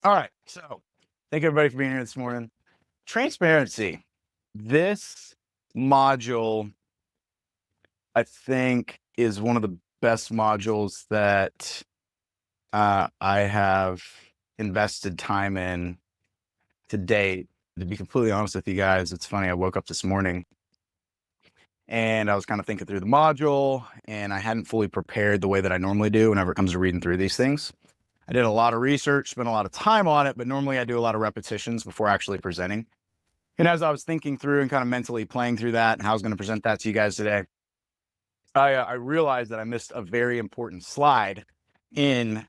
All right. So thank everybody for being here this morning. Transparency. This module, I think, is one of the best modules that I have invested time in to date. To be completely honest with you guys, it's funny. I woke up this morning and I was kind of thinking through the module, and I hadn't fully prepared the way that I normally do whenever it comes to reading through these things. I did a lot of research, spent a lot of time on it, but normally I do a lot of repetitions before actually presenting. And as I was thinking through and kind of mentally playing through that and how I was going to present that to you guys today, I realized that I missed a very important slide in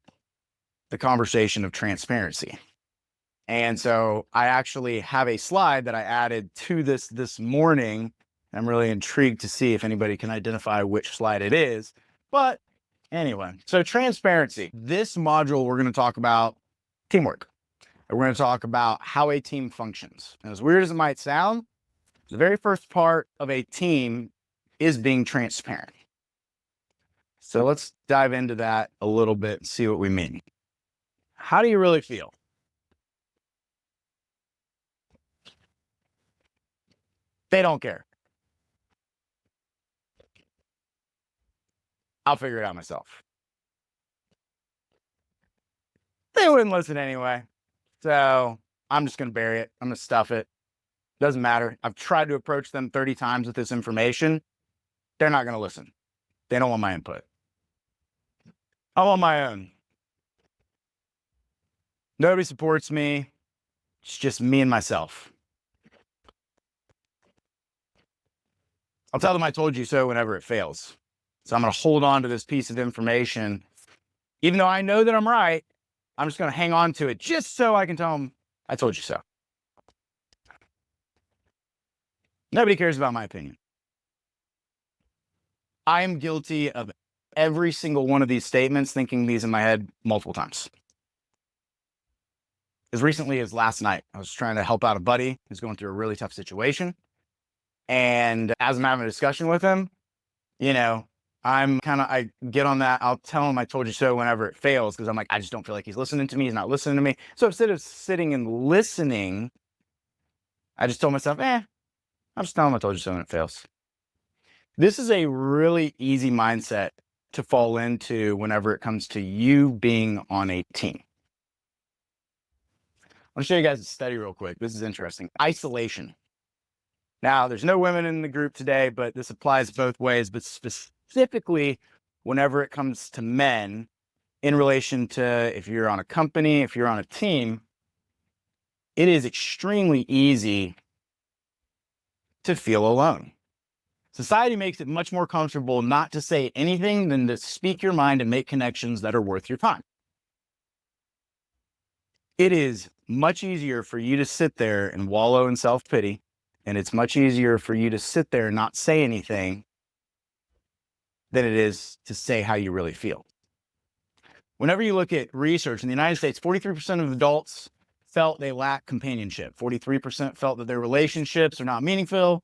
the conversation of transparency. And so I actually have a slide that I added to this morning. I'm really intrigued to see if anybody can identify which slide it is. But anyway, so transparency. This module, we're going to talk about teamwork. And we're going to talk about how a team functions. And as weird as it might sound, the very first part of a team is being transparent. So let's dive into that a little bit and see what we mean. How do you really feel? They don't care. I'll figure it out myself. They wouldn't listen anyway. So I'm just going to bury it. I'm going to stuff it. Doesn't matter. I've tried to approach them 30 times with this information. They're not going to listen. They don't want my input. I'm on my own. Nobody supports me. It's just me and myself. I'll tell them I told you so whenever it fails. So I'm going to hold on to this piece of information. Even though I know that I'm right, I'm just going to hang on to it just so I can tell them I told you so. Nobody cares about my opinion. I am guilty of every single one of these statements, thinking these in my head multiple times. As recently as last night, I was trying to help out a buddy who's going through a really tough situation. And as I'm having a discussion with him, I get on that. I'll tell him I told you so whenever it fails, because I'm like, I just don't feel like he's listening to me. He's not listening to me. So instead of sitting and listening, I just told myself, I'm just telling him I told you so when it fails. This is a really easy mindset to fall into whenever it comes to you being on a team. I'll show you guys a study real quick. This is interesting. Isolation. Now, there's no women in the group today, but this applies both ways, but specifically whenever it comes to men in relation to if you're on a company, if you're on a team, it is extremely easy to feel alone. Society makes it much more comfortable not to say anything than to speak your mind and make connections that are worth your time. It is much easier for you to sit there and wallow in self-pity, and it's much easier for you to sit there and not say anything than it is to say how you really feel. Whenever you look at research in the United States, 43% of adults felt they lack companionship. 43% felt that their relationships are not meaningful.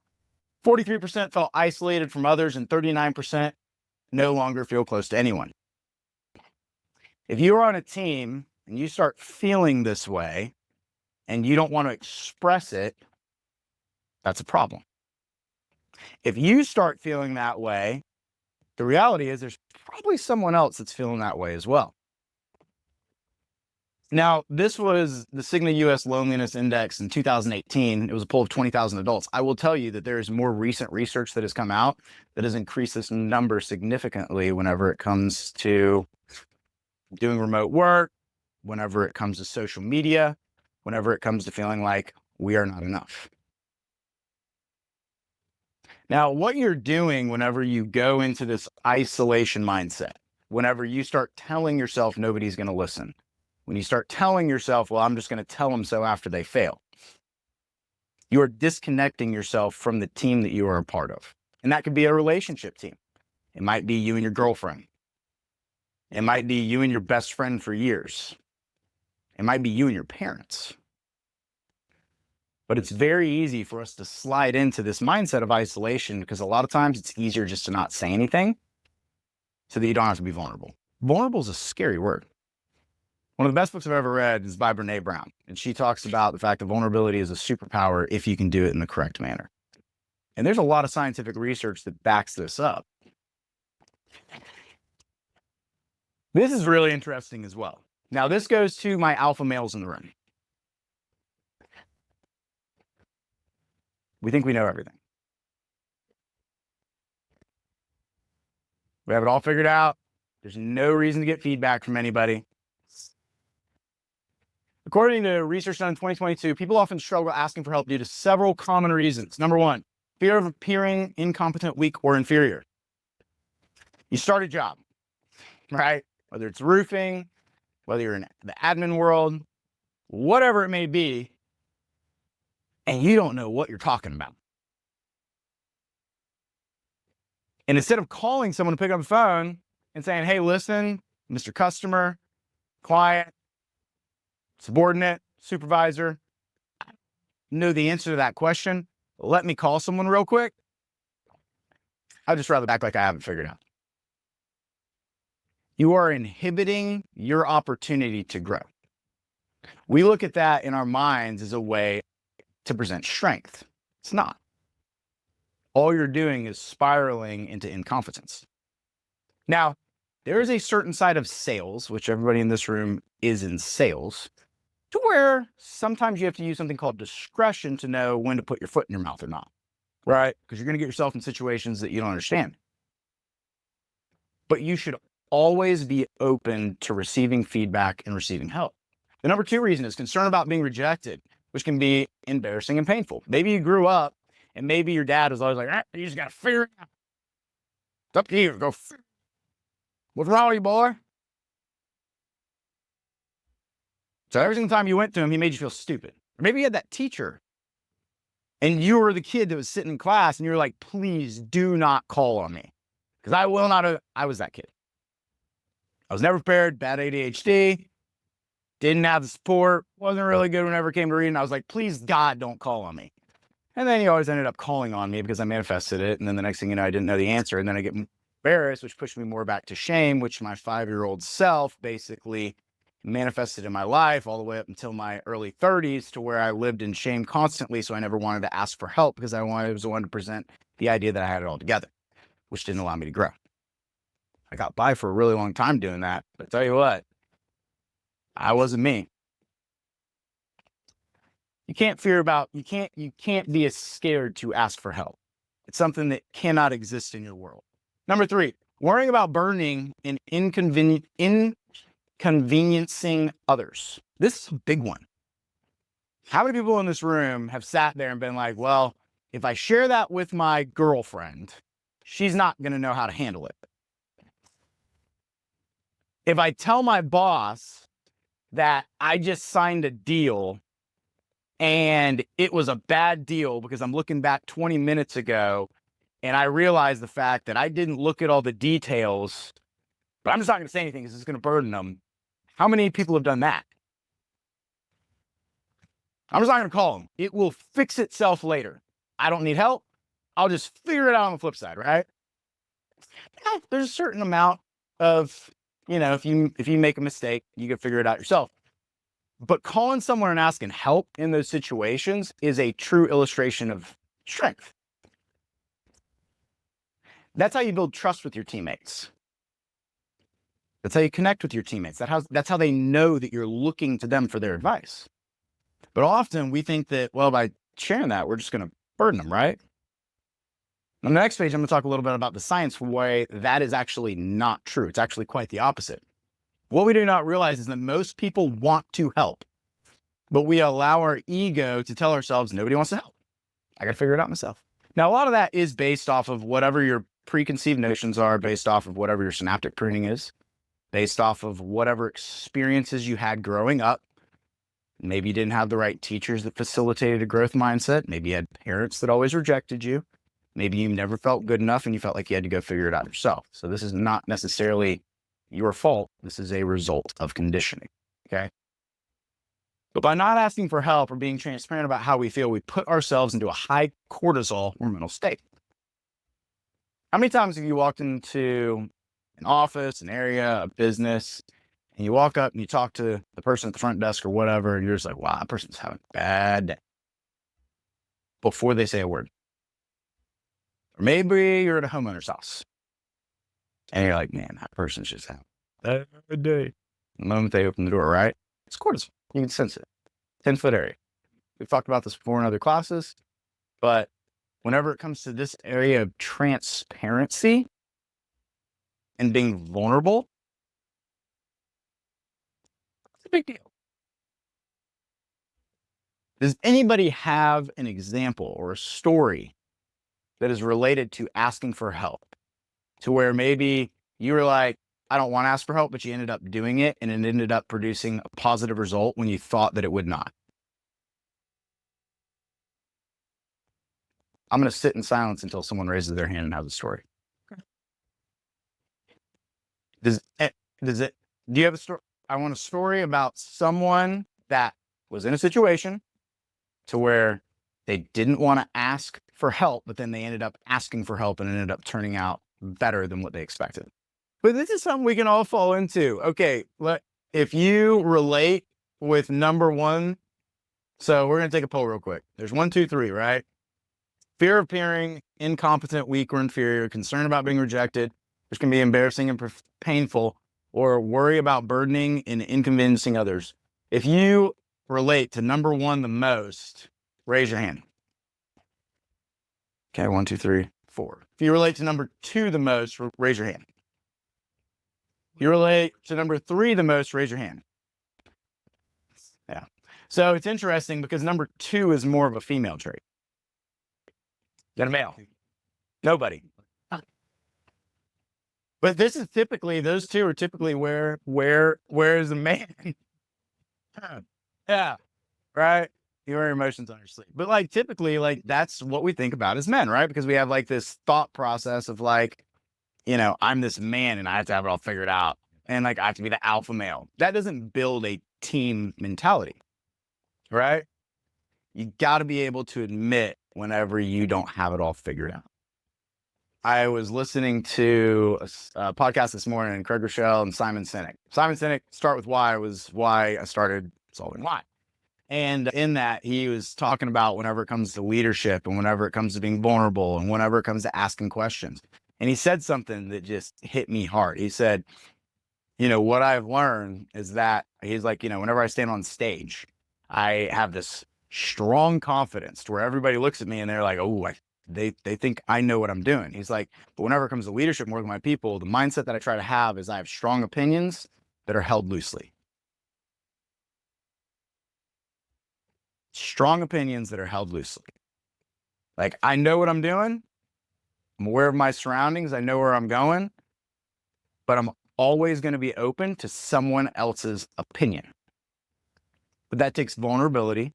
43% felt isolated from others, and 39% no longer feel close to anyone. If you're on a team and you start feeling this way and you don't want to express it, that's a problem. If you start feeling that way, the reality is there's probably someone else that's feeling that way as well. Now, this was the Cigna US Loneliness Index in 2018. It was a poll of 20,000 adults. I will tell you that there is more recent research that has come out that has increased this number significantly whenever it comes to doing remote work, whenever it comes to social media, whenever it comes to feeling like we are not enough. Now, what you're doing whenever you go into this isolation mindset, whenever you start telling yourself nobody's going to listen, when you start telling yourself, well, I'm just going to tell them so after they fail, you are disconnecting yourself from the team that you are a part of. And that could be a relationship team. It might be you and your girlfriend. It might be you and your best friend for years. It might be you and your parents. But it's very easy for us to slide into this mindset of isolation because a lot of times it's easier just to not say anything so that you don't have to be vulnerable. Vulnerable is a scary word. One of the best books I've ever read is by Brene Brown, and she talks about the fact that vulnerability is a superpower if you can do it in the correct manner. And there's a lot of scientific research that backs this up. This is really interesting as well. Now, this goes to my alpha males in the room. We think we know everything. We have it all figured out. There's no reason to get feedback from anybody. According to research done in 2022, people often struggle asking for help due to several common reasons. Number one, fear of appearing incompetent, weak, or inferior. You start a job, right? Whether it's roofing, whether you're in the admin world, whatever it may be, and you don't know what you're talking about. And instead of calling someone to pick up the phone and saying, hey, listen, Mr. Customer, client, subordinate, supervisor, I know the answer to that question. Let me call someone real quick. I'd just rather act like I haven't figured out. You are inhibiting your opportunity to grow. We look at that in our minds as a way to present strength. It's not. All you're doing is spiraling into incompetence. Now, there is a certain side of sales, which everybody in this room is in sales, to where sometimes you have to use something called discretion to know when to put your foot in your mouth or not, right? Because you're going to get yourself in situations that you don't understand. But you should always be open to receiving feedback and receiving help. The number two reason is concern about being rejected, which can be embarrassing and painful. Maybe you grew up and maybe your dad was always like, you just got to figure it out. It's up to you. Go. What's wrong with you, boy? So every single time you went to him, he made you feel stupid. Or maybe you had that teacher and you were the kid that was sitting in class and you were like, please do not call on me. Because I will not. I was that kid. I was never prepared, bad ADHD, didn't have the support, wasn't really good whenever it came to reading. I was like, please, God, don't call on me. And then he always ended up calling on me because I manifested it. And then the next thing you know, I didn't know the answer. And then I get embarrassed, which pushed me more back to shame, which my 5-year-old self basically manifested in my life all the way up until my early 30s, to where I lived in shame constantly. So I never wanted to ask for help because I was the one to present the idea that I had it all together, which didn't allow me to grow. I got by for a really long time doing that. But I tell you what, I wasn't me. You can't be as scared to ask for help. It's something that cannot exist in your world. Number three, worrying about burning and inconveniencing others. This is a big one. How many people in this room have sat there and been like, well, if I share that with my girlfriend, she's not going to know how to handle it. If I tell my boss that I just signed a deal and it was a bad deal because I'm looking back 20 minutes ago and I realized the fact that I didn't look at all the details, but I'm just not going to say anything because it's going to burden them. How many people have done that? I'm just not going to call them. It will fix itself later. I don't need help. I'll just figure it out on the flip side, right? There's a certain amount of, if you make a mistake, you can figure it out yourself. But calling someone and asking help in those situations is a true illustration of strength. That's how you build trust with your teammates. That's how you connect with your teammates. That's how they know that you're looking to them for their advice. But often we think that, well, by sharing that, we're just going to burden them, right? On the next page, I'm going to talk a little bit about the science why that is actually not true. It's actually quite the opposite. What we do not realize is that most people want to help, but we allow our ego to tell ourselves nobody wants to help. I got to figure it out myself. Now, a lot of that is based off of whatever your preconceived notions are, based off of whatever your synaptic pruning is, based off of whatever experiences you had growing up. Maybe you didn't have the right teachers that facilitated a growth mindset. Maybe you had parents that always rejected you. Maybe you never felt good enough and you felt like you had to go figure it out yourself. So this is not necessarily your fault. This is a result of conditioning, okay? But by not asking for help or being transparent about how we feel, we put ourselves into a high cortisol hormonal state. How many times have you walked into an office, an area, a business, and you walk up and you talk to the person at the front desk or whatever, and you're just like, wow, that person's having a bad day, before they say a word. Or maybe you're at a homeowner's house and you're like, man, that person's just having a bad day. The moment they open the door, right? It's cortisol. You can sense it. 10-foot area. We've talked about this before in other classes, but whenever it comes to this area of transparency and being vulnerable, it's a big deal. Does anybody have an example or a story that is related to asking for help, to where maybe you were like, I don't want to ask for help, but you ended up doing it and it ended up producing a positive result when you thought that it would not? I'm going to sit in silence until someone raises their hand and has a story. Do you have a story? I want a story about someone that was in a situation to where they didn't want to ask for help, but then they ended up asking for help and it ended up turning out better than what they expected. But this is something we can all fall into. Okay, if you relate with number one, so we're going to take a poll real quick. There's 1, 2, 3, right? Fear of appearing incompetent, weak, or inferior, concern about being rejected, which can be embarrassing and painful, or worry about burdening and inconveniencing others. If you relate to number one the most, raise your hand. Okay, 1, 2, 3, 4. If you relate to number two the most, raise your hand. If you relate to number three the most, raise your hand. Yeah. So it's interesting because number two is more of a female trait than a male. Nobody. But this is typically, those two are typically where is a man? Yeah, right? You wear your emotions on your sleeve. But like typically, like that's what we think about as men, right? Because we have like this thought process of like, you know, I'm this man and I have to have it all figured out. And like I have to be the alpha male. That doesn't build a team mentality, right? You got to be able to admit whenever you don't have it all figured out. I was listening to a podcast this morning, and Craig Rochelle and Simon Sinek. Simon Sinek, Start With Why, was why I started Solving Why. And in that, he was talking about whenever it comes to leadership and whenever it comes to being vulnerable and whenever it comes to asking questions. And he said something that just hit me hard. He said, you know, what I've learned is that he's like, you know, whenever I stand on stage, I have this strong confidence to where everybody looks at me and they're like, oh, they think I know what I'm doing. He's like, but whenever it comes to leadership, more than my people, the mindset that I try to have is I have strong opinions that are held loosely. Strong opinions that are held loosely. Like, I know what I'm doing. I'm aware of my surroundings. I know where I'm going, but I'm always going to be open to someone else's opinion. But that takes vulnerability,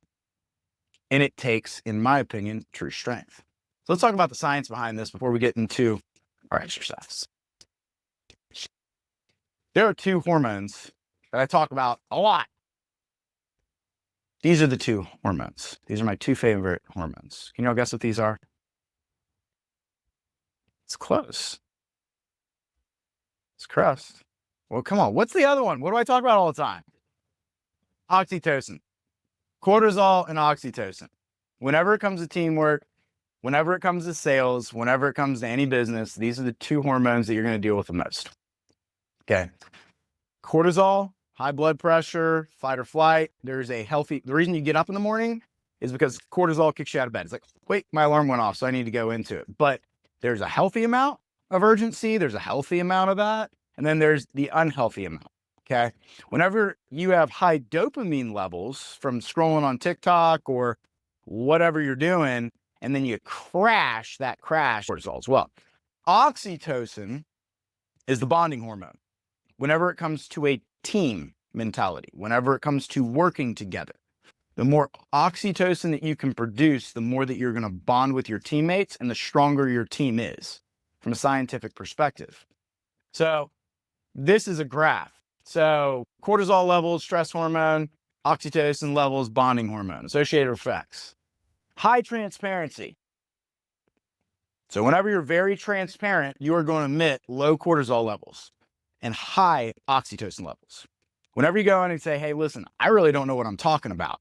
and it takes, in my opinion, true strength. So let's talk about the science behind this before we get into our exercise. There are two hormones that I talk about a lot. These are the two hormones. These are my two favorite hormones. Can y'all guess what these are? It's close. It's crust. Well, come on. What's the other one? What do I talk about all the time? Oxytocin. Cortisol and oxytocin. Whenever it comes to teamwork, whenever it comes to sales, whenever it comes to any business, these are the two hormones that you're going to deal with the most. Okay. Cortisol, high blood pressure, fight or flight. The reason you get up in the morning is because cortisol kicks you out of bed. It's like, wait, my alarm went off, so I need to go into it. But there's a healthy amount of urgency. There's a healthy amount of that. And then there's the unhealthy amount. Okay. Whenever you have high dopamine levels from scrolling on TikTok or whatever you're doing, and then you crash cortisol as well. Oxytocin is the bonding hormone. Whenever it comes to a team mentality, whenever it comes to working together, the more oxytocin that you can produce, the more that you're going to bond with your teammates and the stronger your team is from a scientific perspective. So this is a graph. So cortisol levels, stress hormone, oxytocin levels, bonding hormone, associated effects. High transparency. So whenever you're very transparent, you are going to emit low cortisol levels and high oxytocin levels. Whenever you go in and say, hey, listen, I really don't know what I'm talking about.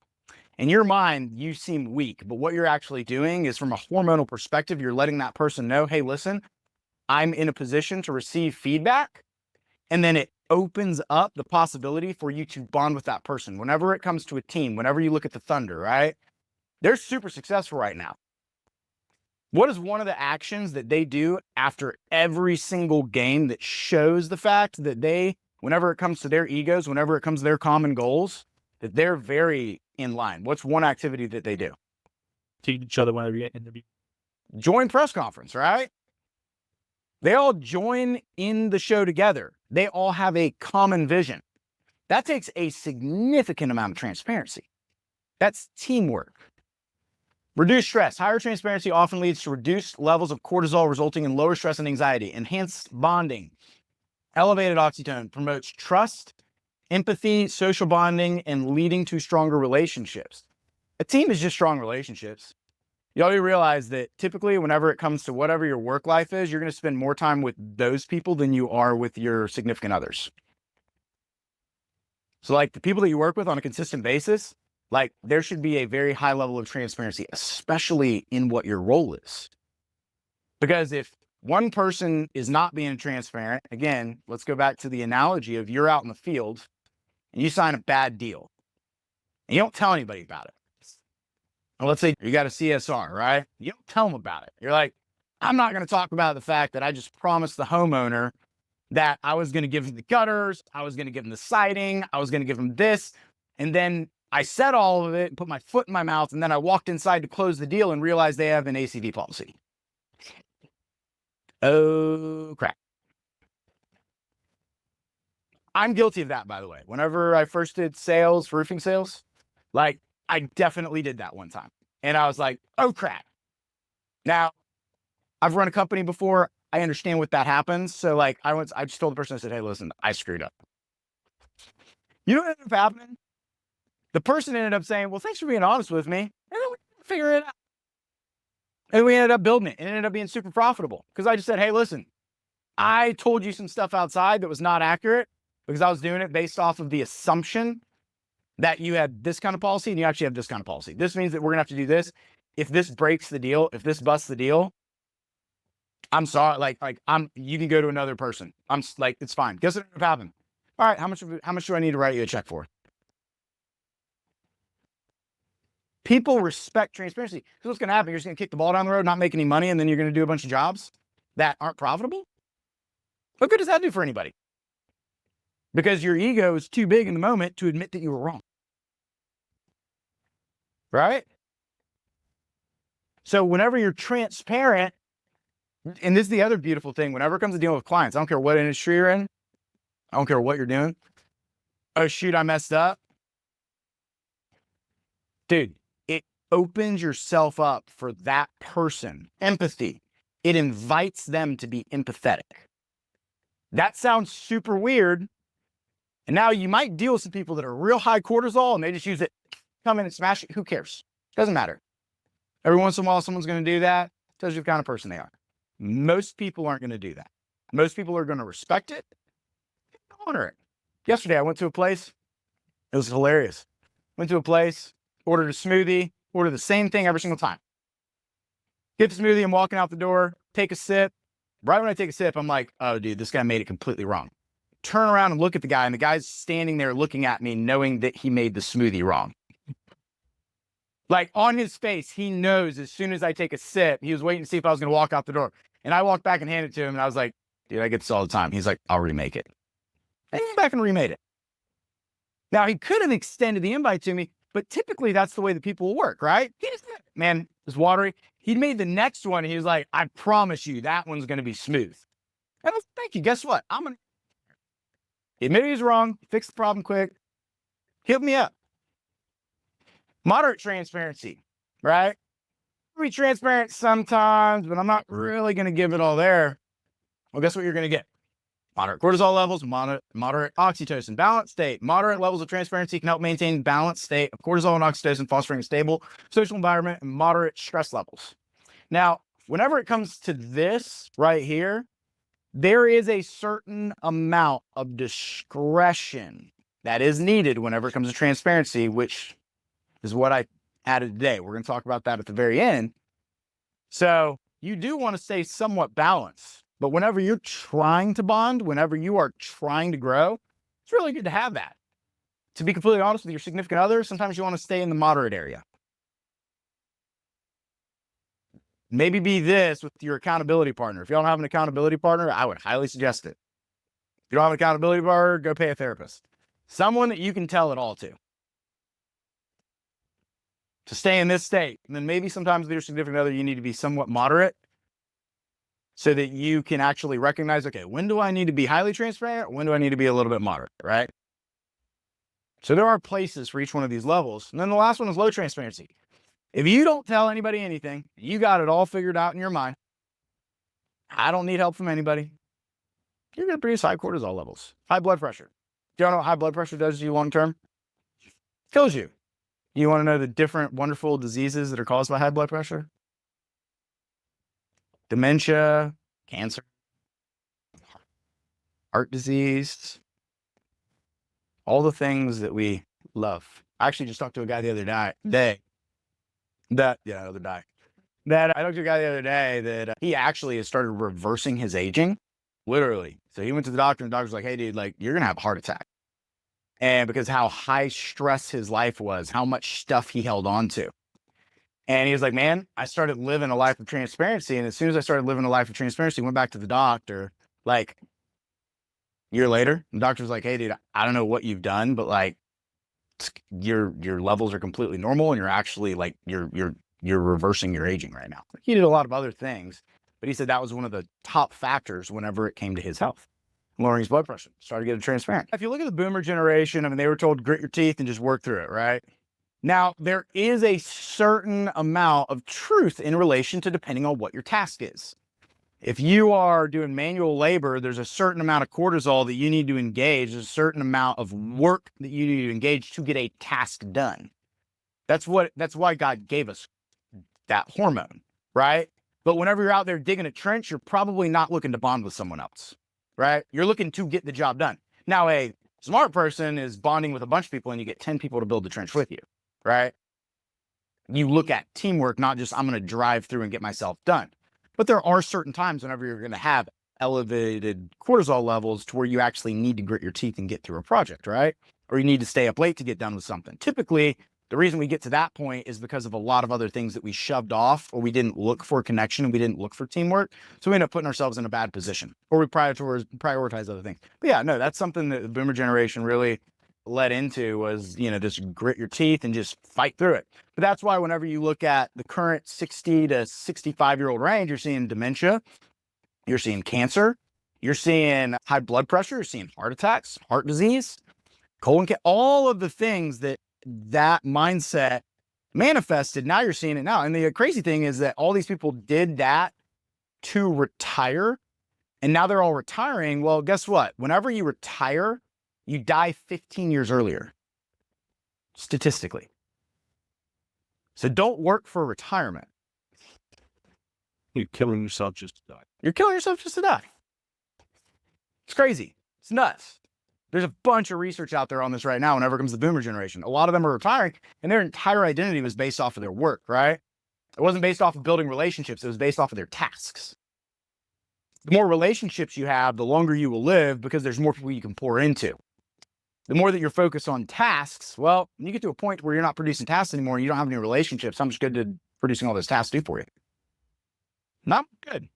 In your mind, you seem weak, but what you're actually doing is from a hormonal perspective, you're letting that person know, hey, listen, I'm in a position to receive feedback. And then it opens up the possibility for you to bond with that person. Whenever it comes to a team, whenever you look at the Thunder, right? They're super successful right now. What is one of the actions that they do after every single game that shows the fact that they, whenever it comes to their egos, whenever it comes to their common goals, that they're very in line? What's one activity that they do? To each other whenever you interview. Join press conference, right? They all join in the show together. They all have a common vision. That takes a significant amount of transparency. That's teamwork. Reduced stress. Higher transparency often leads to reduced levels of cortisol, resulting in lower stress and anxiety. Enhanced bonding. Elevated oxytocin promotes trust, empathy, social bonding, and leading to stronger relationships. A team is just strong relationships. You already realize that typically whenever it comes to whatever your work life is, you're going to spend more time with those people than you are with your significant others. So like the people that you work with on a consistent basis, like there should be a very high level of transparency, especially in what your role is. Because if one person is not being transparent, again, let's go back to the analogy of you're out in the field and you sign a bad deal and you don't tell anybody about it. And let's say you got a CSR, right? You don't tell them about it. You're like, I'm not going to talk about the fact that I just promised the homeowner that I was going to give him the gutters, I was going to give him the siding, I was going to give him this. And then I said all of it and put my foot in my mouth. And then I walked inside to close the deal and realized they have an ACV policy. Oh, crap. I'm guilty of that, by the way. Whenever I first did sales, roofing sales, like I definitely did that one time. And I was like, oh, crap. Now, I've run a company before. I understand what that happens. So like I just told the person, I said, hey, listen, I screwed up. You know what ended up happening? The person ended up saying, well, thanks for being honest with me. And then we figured it out. And we ended up building it. It ended up being super profitable because I just said, hey, listen, I told you some stuff outside that was not accurate because I was doing it based off of the assumption that you had this kind of policy and you actually have this kind of policy. This means that we're gonna have to do this. If this breaks the deal, if this busts the deal, I'm sorry, you can go to another person. I'm like, it's fine. Guess what ended up happening? All right, how much do I need to write you a check for? People respect transparency. Because what's gonna happen? You're just gonna kick the ball down the road, not make any money, and then you're gonna do a bunch of jobs that aren't profitable? What good does that do for anybody? Because your ego is too big in the moment to admit that you were wrong. Right? So whenever you're transparent, and this is the other beautiful thing, whenever it comes to dealing with clients, I don't care what industry you're in, I don't care what you're doing. Oh, shoot, I messed up. Dude, it opens yourself up for that person. Empathy. It invites them to be empathetic. That sounds super weird. And now you might deal with some people that are real high cortisol and they just use it, come in and smash it. Who cares? Doesn't matter. Every once in a while, someone's going to do that. Tells you the kind of person they are. Most people aren't going to do that. Most people are going to respect it, honor it. Yesterday, I went to a place. It was hilarious. Went to a place, ordered a smoothie, ordered the same thing every single time. Get the smoothie, I'm walking out the door, take a sip. Right when I take a sip, I'm like, oh, dude, this guy made it completely wrong. Turn around and look at the guy, and the guy's standing there looking at me, knowing that he made the smoothie wrong. Like on his face, he knows as soon as I take a sip, he was waiting to see if I was going to walk out the door. And I walked back and handed it to him, and I was like, dude, I get this all the time. He's like, I'll remake it. And he went back and remade it. Now, he could have extended the invite to me, but typically that's the way that people will work, right? He just, man, it was watery. He made the next one, and he was like, I promise you that one's going to be smooth. And I was like, thank you. Guess what? He admitted he was wrong, fixed the problem quick, hit me up. Moderate transparency, right? I'll be transparent sometimes, but I'm not really going to give it all there. Well, guess what you're going to get? Moderate cortisol levels, moderate oxytocin, balanced state. Moderate levels of transparency can help maintain balanced state of cortisol and oxytocin, fostering a stable social environment and moderate stress levels. Now, whenever it comes to this right here, there is a certain amount of discretion that is needed whenever it comes to transparency, which is what I added today. We're going to talk about that at the very end. So you do want to stay somewhat balanced, but whenever you're trying to bond, whenever you are trying to grow, it's really good to have that. To be completely honest with your significant other, sometimes you want to stay in the moderate area. Maybe be this with your accountability partner. If you don't have an accountability partner, I would highly suggest it. If you don't have an accountability partner, go pay a therapist. Someone that you can tell it all to stay in this state. And then maybe sometimes with your significant other, you need to be somewhat moderate so that you can actually recognize, okay, when do I need to be highly transparent? When do I need to be a little bit moderate, right? So there are places for each one of these levels. And then the last one is low transparency. If you don't tell anybody anything, you got it all figured out in your mind. I don't need help from anybody. You're going to produce high cortisol levels, high blood pressure. Do you know what high blood pressure does to you long term? Kills you. You want to know the different wonderful diseases that are caused by high blood pressure? Dementia, cancer, heart disease, all the things that we love. I actually just talked to a guy the other day that I talked to a guy the other day that he actually has started reversing his aging, literally. So he went to the doctor and the doctor's like, hey dude, like you're going to have a heart attack. And because how high stress his life was, how much stuff he held on to. And he was like, man, I started living a life of transparency. And as soon as I started living a life of transparency, went back to the doctor, like a year later, the doctor was like, hey dude, I don't know what you've done, but like your levels are completely normal. And you're actually like, you're reversing your aging right now. He did a lot of other things, but he said that was one of the top factors whenever it came to his health. Lowering his blood pressure, started getting transparent. If you look at the boomer generation, I mean, they were told grit your teeth and just work through it, right? Now, there is a certain amount of truth in relation to depending on what your task is. If you are doing manual labor, there's a certain amount of cortisol that you need to engage, there's a certain amount of work that you need to engage to get a task done. That's why God gave us that hormone, right? But whenever you're out there digging a trench, you're probably not looking to bond with someone else. Right? You're looking to get the job done. Now, a smart person is bonding with a bunch of people and you get 10 people to build the trench with you, right? You look at teamwork, not just I'm going to drive through and get myself done. But there are certain times whenever you're going to have elevated cortisol levels to where you actually need to grit your teeth and get through a project, right? Or you need to stay up late to get done with something. Typically, the reason we get to that point is because of a lot of other things that we shoved off, or we didn't look for connection and we didn't look for teamwork. So we end up putting ourselves in a bad position, or we prioritize other things. But yeah, no, that's something that the boomer generation really led into was, just grit your teeth and just fight through it. But that's why whenever you look at the current 60 to 65-year-old range, you're seeing dementia, you're seeing cancer, you're seeing high blood pressure, you're seeing heart attacks, heart disease, colon cancer, all of the things that mindset manifested. Now you're seeing it now. And the crazy thing is that all these people did that to retire, and now they're all retiring. Well, guess what? Whenever you retire, you die 15 years earlier, statistically. So don't work for retirement. You're killing yourself just to die. You're killing yourself just to die. It's crazy. It's nuts. There's a bunch of research out there on this right now whenever it comes to the boomer generation. A lot of them are retiring, and their entire identity was based off of their work, right? It wasn't based off of building relationships. It was based off of their tasks. The more relationships you have, the longer you will live because there's more people you can pour into. The more that you're focused on tasks, well, when you get to a point where you're not producing tasks anymore and you don't have any relationships, how much good did producing all those tasks do for you? Not good.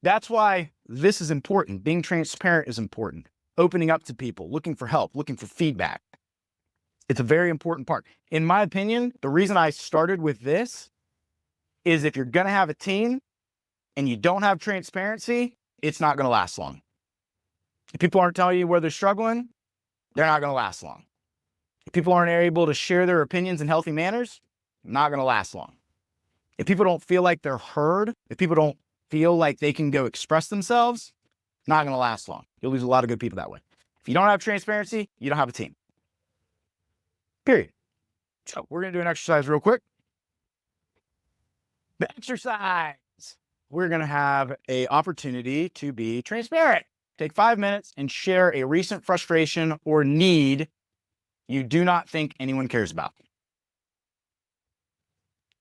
That's why this is important. Being transparent is important. Opening up to people, looking for help, looking for feedback. It's a very important part. In my opinion, the reason I started with this is if you're going to have a team and you don't have transparency, it's not going to last long. If people aren't telling you where they're struggling, they're not going to last long. If people aren't able to share their opinions in healthy manners, not going to last long. If people don't feel like they're heard, if people don't feel like they can go express themselves, not going to last long. You'll lose a lot of good people that way. If you don't have transparency, you don't have a team. Period. So we're going to do an exercise real quick. The exercise. We're going to have an opportunity to be transparent. take 5 minutes and share a recent frustration or need you do not think anyone cares about.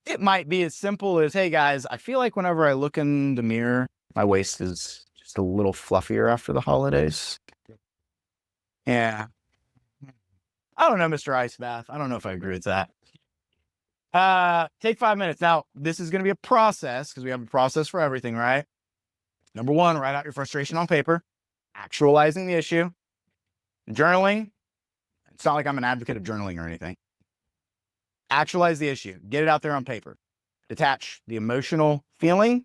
It might be as simple as, hey guys, I feel like whenever I look in the mirror, my waist is just a little fluffier after the holidays. Yeah. I don't know, Mr. Ice Bath. I don't know if I agree with that. Take 5 minutes. Now, this is going to be a process because we have a process for everything, right? Number one, write out your frustration on paper, actualizing the issue, journaling. It's not like I'm an advocate of journaling or anything. Actualize the issue, get it out there on paper, detach the emotional feeling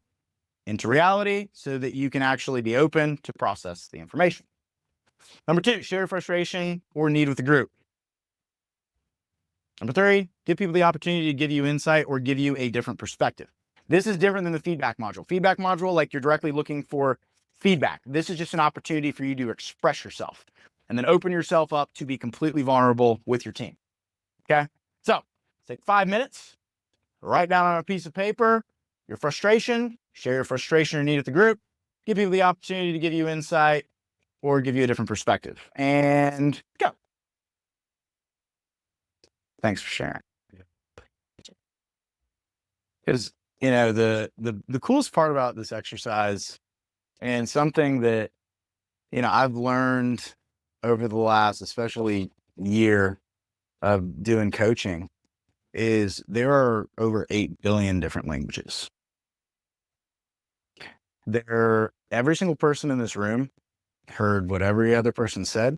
into reality so that you can actually be open to process the information. Number two, share your frustration or need with the group. Number three, give people the opportunity to give you insight or give you a different perspective. This is different than the feedback module. Feedback module, like you're directly looking for feedback. This is just an opportunity for you to express yourself and then open yourself up to be completely vulnerable with your team. Okay? So take 5 minutes, write down on a piece of paper your frustration, share your frustration or need with the group, give people the opportunity to give you insight or give you a different perspective, and go. Thanks for sharing. Because, you know, the coolest part about this exercise and something that, you know, I've learned over the last, especially year of doing coaching is there are over 8 billion different languages. Every single person in this room heard what every other person said.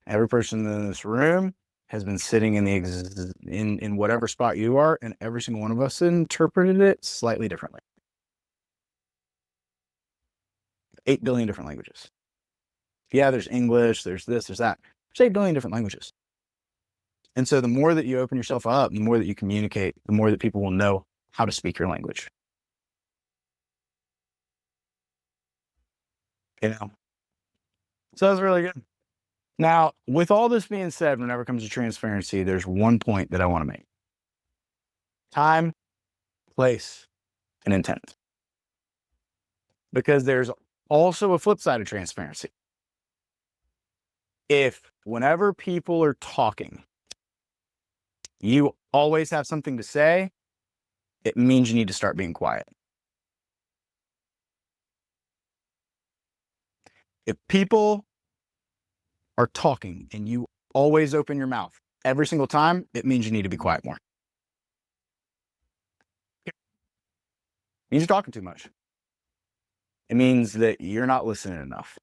Every person in this room has been sitting in whatever spot you are, and every single one of us interpreted it slightly differently. 8 billion different languages. Yeah, there's English, there's this, there's that. There's 8 billion different languages. And so the more that you open yourself up, the more that you communicate, the more that people will know how to speak your language. You know? So that's really good. Now, with all this being said, whenever it comes to transparency, there's one point that I want to make. Time, place, and intent. Because there's also a flip side of transparency. If whenever people are talking, you always have something to say, it means you need to start being quiet. If people are talking and you always open your mouth every single time, it means you need to be quiet more. It means you're talking too much. It means that you're not listening enough.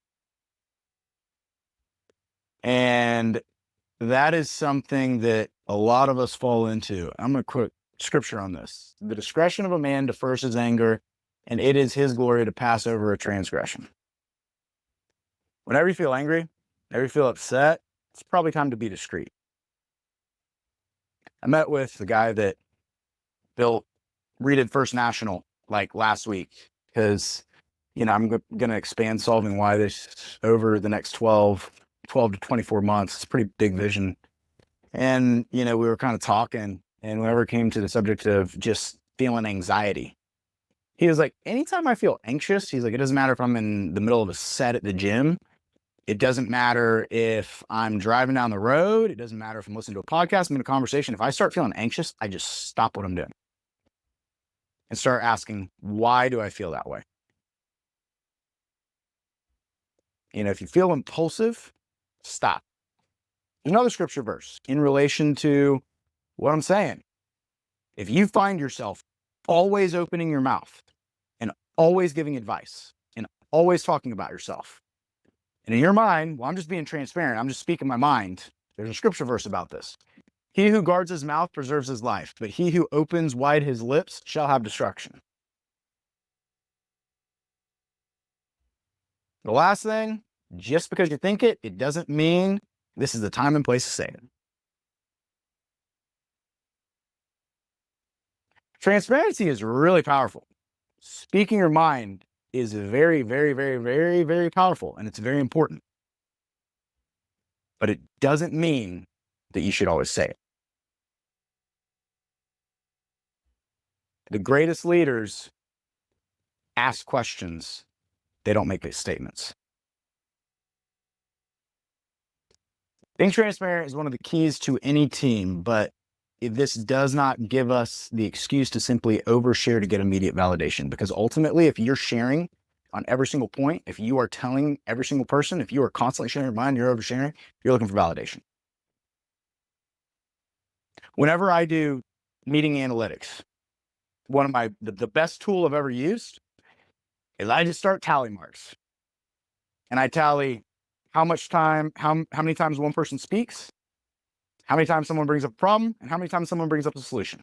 And that is something that a lot of us fall into. I'm going to quote scripture on this. The discretion of a man defers his anger, and it is his glory to pass over a transgression. Whenever you feel angry, whenever you feel upset, it's probably time to be discreet. I met with the guy that built redid First National like last week because, you know, I'm going to expand solving why this over the next 12 to 24 months. It's a pretty big vision. And, you know, we were kind of talking, and whenever it came to the subject of just feeling anxiety, he was like, anytime I feel anxious, he's like, it doesn't matter if I'm in the middle of a set at the gym. It doesn't matter if I'm driving down the road. It doesn't matter if I'm listening to a podcast, I'm in a conversation. If I start feeling anxious, I just stop what I'm doing and start asking, why do I feel that way? You know, if you feel impulsive, stop. There's another scripture verse in relation to what I'm saying. If you find yourself always opening your mouth and always giving advice and always talking about yourself, and in your mind, well, I'm just being transparent, I'm just speaking my mind. There's a scripture verse about this. He who guards his mouth preserves his life, but he who opens wide his lips shall have destruction. The last thing, just because you think it, it doesn't mean this is the time and place to say it. Transparency is really powerful. Speaking your mind is very, very, very, very, very powerful, and it's very important. But it doesn't mean that you should always say it. The greatest leaders ask questions. They don't make these statements. Being transparent is one of the keys to any team, but this does not give us the excuse to simply overshare to get immediate validation. Because ultimately, if you're sharing on every single point, if you are telling every single person, if you are constantly sharing your mind, you're oversharing, you're looking for validation. Whenever I do meeting analytics, one of the best tool I've ever used is I just start tally marks. And I tally how much time, how many times one person speaks, how many times someone brings up a problem, and how many times someone brings up a solution.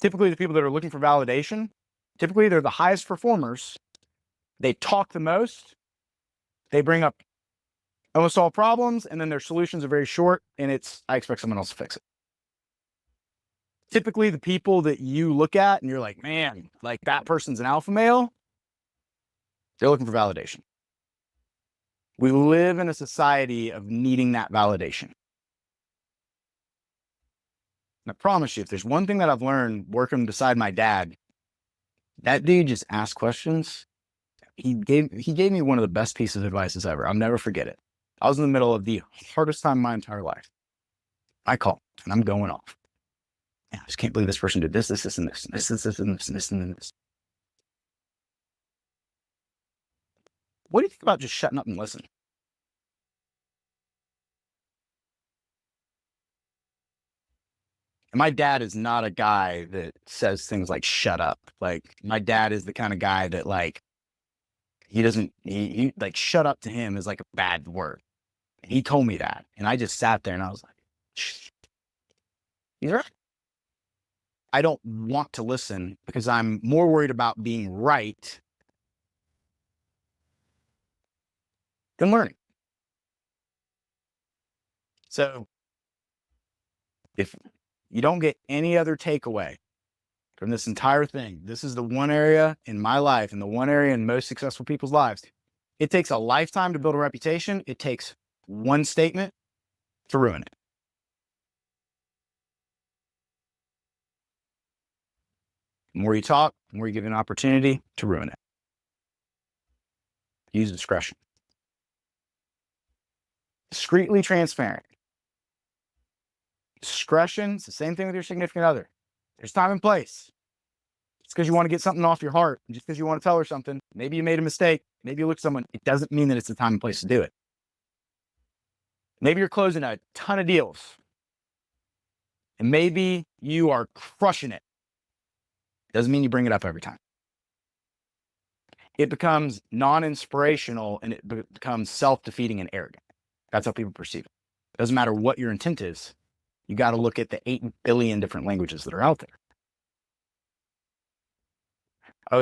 Typically, the people that are looking for validation, typically they're the highest performers. They talk the most. They bring up almost all problems, and then their solutions are very short, and I expect someone else to fix it. Typically, the people that you look at and you're like, man, like that person's an alpha male, they're looking for validation. We live in a society of needing that validation. And I promise you, if there's one thing that I've learned working beside my dad, that dude just asked questions. He gave me one of the best pieces of advice ever. I'll never forget it. I was in the middle of the hardest time of my entire life. I call and I'm going off. Man, I just can't believe this person did this, and this, and this, and this, and this. What do you think about just shutting up and listen? And my dad is not a guy that says things like shut up. Like my dad is the kind of guy that like he like shut up to him is like a bad word. And he told me that. And I just sat there and I was like, he's right. I don't want to listen because I'm more worried about being right than learning. So if you don't get any other takeaway from this entire thing, this is the one area in my life and the one area in most successful people's lives. It takes a lifetime to build a reputation. It takes one statement to ruin it. The more you talk, the more you give an opportunity to ruin it. Use discretion. Discreetly transparent. Discretion, it's the same thing with your significant other. There's time and place. Just because you want to get something off your heart, just because you want to tell her something, maybe you made a mistake, maybe you looked at someone, it doesn't mean that it's the time and place to do it. Maybe you're closing a ton of deals, and maybe you are crushing it. Doesn't mean you bring it up every time. It becomes non-inspirational and it becomes self-defeating and arrogant. That's how people perceive it. It doesn't matter what your intent is. You got to look at the 8 billion different languages that are out there.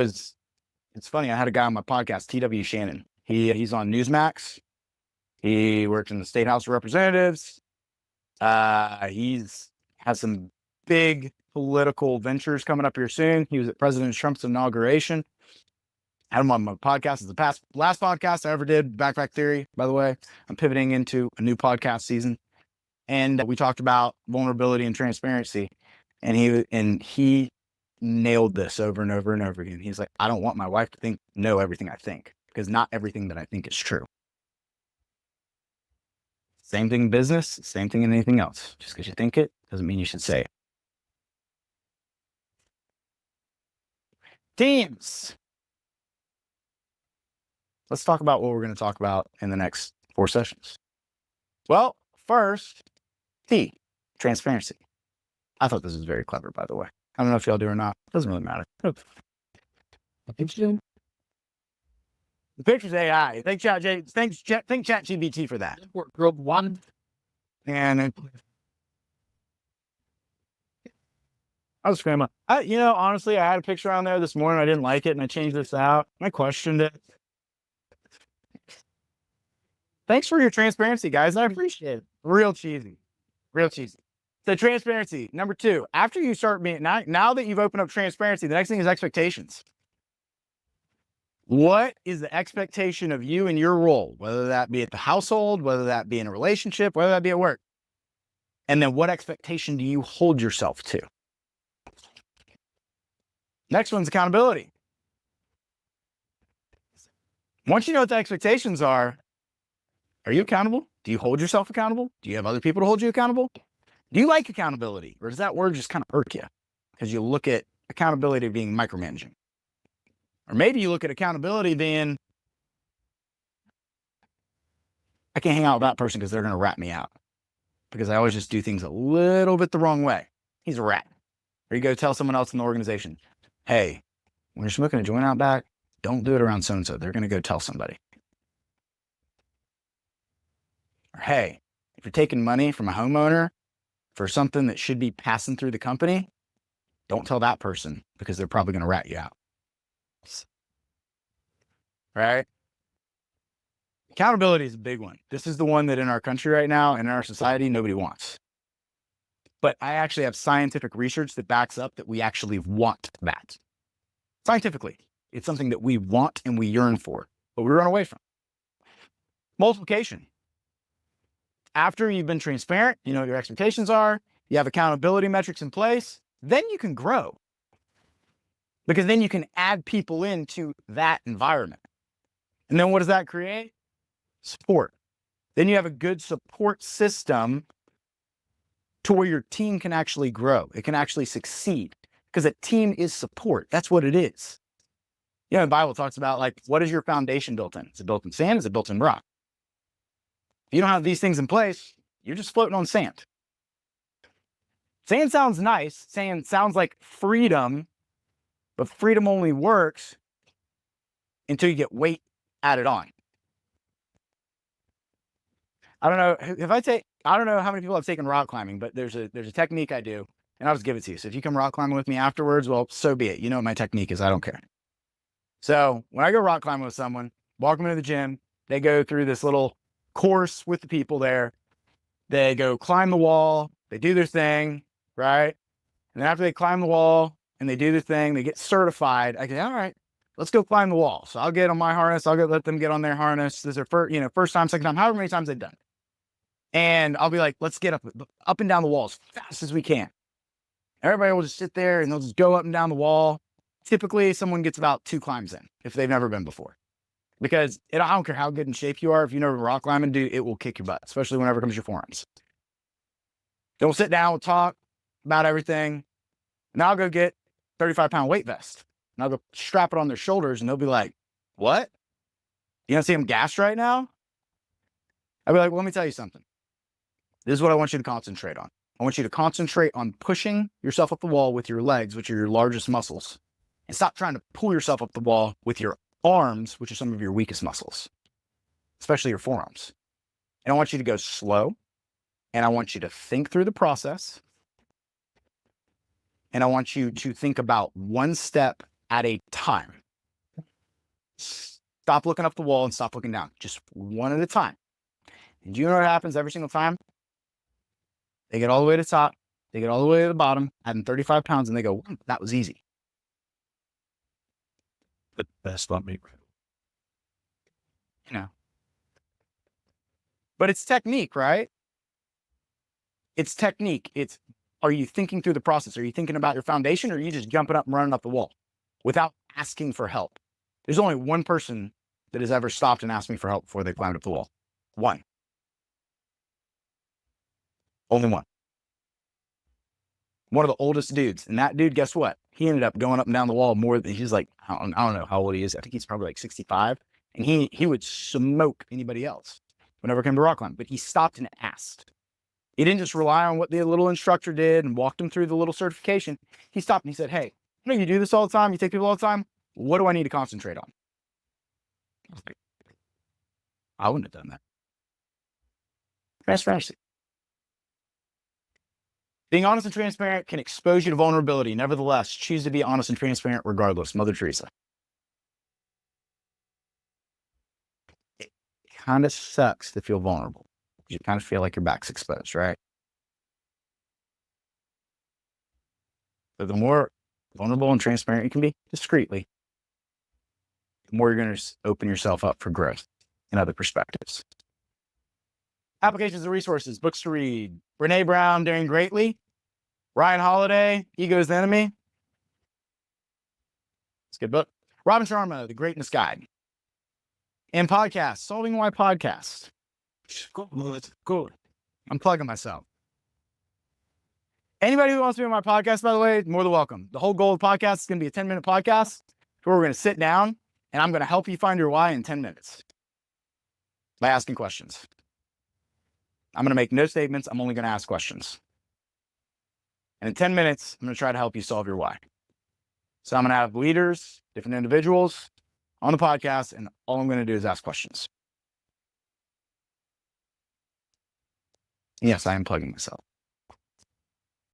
It's funny, I had a guy on my podcast, T.W. Shannon. He's on Newsmax. He works in the State House of Representatives. He's has some big political ventures coming up here soon. He was at President Trump's inauguration. I had him on my podcast. It's the last podcast I ever did, Backpack Theory, by the way. I'm pivoting into a new podcast season. And we talked about vulnerability and transparency. And he nailed this over and over and over again. He's like, I don't want my wife to know everything I think, because not everything that I think is true. Same thing in business, same thing in anything else. Just because you think it doesn't mean you should say it. Teams. Let's talk about what we're going to talk about in the next 4 sessions. Well, first, T, transparency. I thought this was very clever, by the way. I don't know if y'all do or not. It doesn't really matter. The picture's AI. Thank ChatGPT for that. Group 1. And I was scrambling. Honestly, I had a picture on there this morning. I didn't like it, and I changed this out. I questioned it. Thanks for your transparency, guys. I appreciate it. Real cheesy. So transparency, number 2. After you start being, now that you've opened up transparency, the next thing is expectations. What is the expectation of you and your role, whether that be at the household, whether that be in a relationship, whether that be at work? And then what expectation do you hold yourself to? Next one's accountability. Once you know what the expectations are you accountable? Do you hold yourself accountable? Do you have other people to hold you accountable? Do you like accountability? Or does that word just kind of irk you? Because you look at accountability being micromanaging. Or maybe you look at accountability being, I can't hang out with that person because they're going to rat me out. Because I always just do things a little bit the wrong way. He's a rat. Or you go tell someone else in the organization, hey, when you're smoking a joint out back, don't do it around so-and-so. They're going to go tell somebody. Or hey, if you're taking money from a homeowner for something that should be passing through the company, don't tell that person because they're probably going to rat you out. Right? Accountability is a big one. This is the one that in our country right now and in our society, nobody wants. But I actually have scientific research that backs up that we actually want that. Scientifically, it's something that we want and we yearn for, but we run away from. Multiplication. After you've been transparent, you know what your expectations are, you have accountability metrics in place, then you can grow. Because then you can add people into that environment. And then what does that create? Support. Then you have a good support system to where your team can actually grow. It can actually succeed because a team is support. That's what it is. You know, the Bible talks about like, what is your foundation built in? Is it built in sand? Is it built in rock? If you don't have these things in place, you're just floating on sand. Sand sounds nice. Sand sounds like freedom, but freedom only works until you get weight added on. I don't know how many people have taken rock climbing, but there's a technique I do, and I'll just give it to you. So if you come rock climbing with me afterwards, well, so be it. You know what my technique is. I don't care. So when I go rock climbing with someone, walk them into the gym, they go through this little course with the people there. They go climb the wall. They do their thing, right? And then after they climb the wall and they do their thing, they get certified. I go, all right, let's go climb the wall. So I'll get on my harness. Let them get on their harness. This is their first time, second time, however many times they've done it. And I'll be like, let's get up and down the wall as fast as we can. Everybody will just sit there and they'll just go up and down the wall. Typically, someone gets about 2 climbs in if they've never been before. Because I don't care how good in shape you are. If you never rock climbing, dude, it will kick your butt, especially whenever it comes to your forearms. Then we'll sit down, we'll talk about everything. And I'll go get 35-pound weight vest. And I'll go strap it on their shoulders and they'll be like, what? You don't see them gassed right now? I'll be like, well, let me tell you something. This is what I want you to concentrate on. I want you to concentrate on pushing yourself up the wall with your legs, which are your largest muscles. And stop trying to pull yourself up the wall with your arms, which are some of your weakest muscles, especially your forearms. And I want you to go slow. And I want you to think through the process. And I want you to think about one step at a time. Stop looking up the wall and stop looking down. Just one at a time. And do you know what happens every single time? They get all the way to the top. They get all the way to the bottom, adding 35 pounds, and they go, that was easy. But that's not me. You know. But it's technique, right? It's technique. Are you thinking through the process? Are you thinking about your foundation, or are you just jumping up and running up the wall without asking for help? There's only one person that has ever stopped and asked me for help before they climbed up the wall. One. Only one. One of the oldest dudes. And that dude, guess what? He ended up going up and down the wall more than, he's like, I don't know how old he is. I think he's probably like 65. And he would smoke anybody else whenever it came to rock climbing. But he stopped and asked. He didn't just rely on what the little instructor did and walked him through the little certification. He stopped and he said, hey, I know you do this all the time. You take people all the time. What do I need to concentrate on? I was like, I wouldn't have done that. Transparency. Being honest and transparent can expose you to vulnerability. Nevertheless, choose to be honest and transparent regardless. Mother Teresa. It kind of sucks to feel vulnerable. You kind of feel like your back's exposed, right? But the more vulnerable and transparent you can be, discreetly, the more you're going to open yourself up for growth and other perspectives. Applications and resources, books to read. Brene Brown, Daring Greatly. Ryan Holiday, Ego's the Enemy. It's a good book. Robin Sharma, The Greatness Guide. And podcasts, Solving Why Podcast. Go. I'm plugging myself. Anybody who wants to be on my podcast, by the way, more than welcome. The whole goal of the podcast is going to be a 10-minute podcast where we're going to sit down and I'm going to help you find your why in 10 minutes by asking questions. I'm going to make no statements. I'm only going to ask questions. And in 10 minutes, I'm going to try to help you solve your why. So I'm going to have leaders, different individuals on the podcast, and all I'm going to do is ask questions. Yes, I am plugging myself.